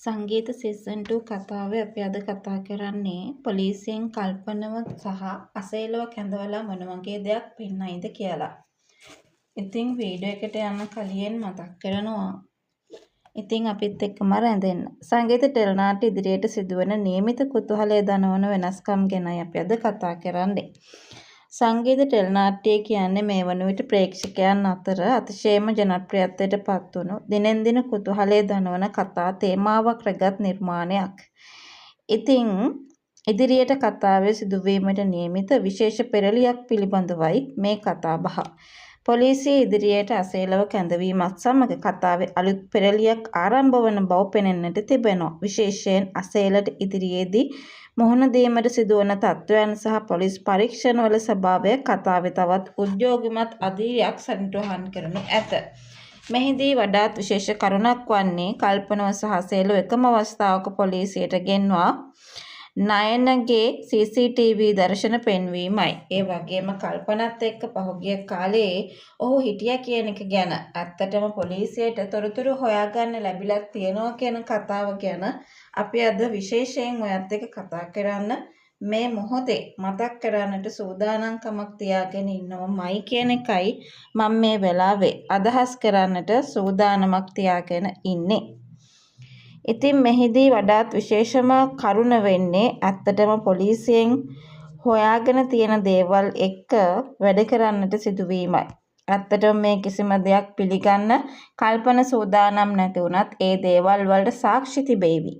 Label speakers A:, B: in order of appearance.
A: සංගීත සීසන් 2 කතාවේ අපි අද කතා කරන්නේ පොලිසියෙන් කල්පනව සහ අසේලව කැඳවලා මොන වගේ දෙයක් පෙන්නයිද කියලා. ඉතින් වීඩියෝ එකට යන්න කලින් මතක් කරනවා. ඉතින් අපිත් එක්කම රැඳෙන්න. සංගීත ටෙලි නාට්‍ය ඉදිරියට සිදුවන නියමිත කුතුහලය දනවන වෙනස්කම් ගැනයි අපි අද කතා කරන්නේ. සංගීත ටෙලි නාට්‍ය කියන්නේ මේ වන විට ප්‍රේක්ෂකයන් අතර අතිශයම ජනප්‍රියත්වයට පත්වුණු දිනෙන් දින කුතුහලය දනවන කතා තේමාවක් රැගත් නිර්මාණයක්. ඉතින් ඉදිරියට කතාවේ සිදුවීමට නියමිත විශේෂ පෙරළියක් පිළිබඳවයි මේ කතාබහ. පොලිසිය ඉදිරියට අසේලව කැඳවීමත් සමග කතාවේ අලුත් පෙරළියක් ආරම්භ වන බව පෙනෙන්නට තිබෙනවා. විශේෂයෙන් අසේලට ඉදිරියේදී මුහුණ දීමට සිදුවන තත්ත්වයන් සහ පොලිස් පරීක්ෂණවල ස්වභාවය කතාවේ තවත් උද්‍යෝගිමත් අදියරක් සනිටුහන් කරනු ඇත. මෙහිදී වඩාත් විශේෂ කරුණක් වන්නේ කල්පනව සහ අසේලව එකම අවස්ථාවක පොලිසියට ගෙන්වා නයනගේ CCTV දර්ශන පෙන්වීමයි. ඒ වගේම කල්පනත් එක්ක පහුගිය කාලේ ඔහු හිටියා කියන එක ගැන ඇත්තටම පොලිසියට තොරතුරු හොයාගන්න ලැබිලා තියෙනවා කියන කතාව ගැන අපි අද විශේෂයෙන් ඔයත් එක්ක කතා කරන්න මේ මොහොතේ මතක් කරන්නට සූදානම්කමක් තියාගෙන ඉන්නවමයි කියන එකයි මම මේ වෙලාවේ අදහස් කරන්නට සූදානමක් තියාගෙන ඉන්නේ. ඉතින් මෙහිදී වඩාත් විශේෂම කරුණ වෙන්නේ ඇත්තටම පොලිසියෙන් හොයාගෙන තියෙන දේවල් එක්ක වැඩ කරන්නට සිදුවීමයි. ඇත්තටම මේ කිසිම දෙයක් පිළිගන්න කල්පන සූදානම් නැති වුණත් ඒ දේවල් වලට සාක්ෂි තිබේවි.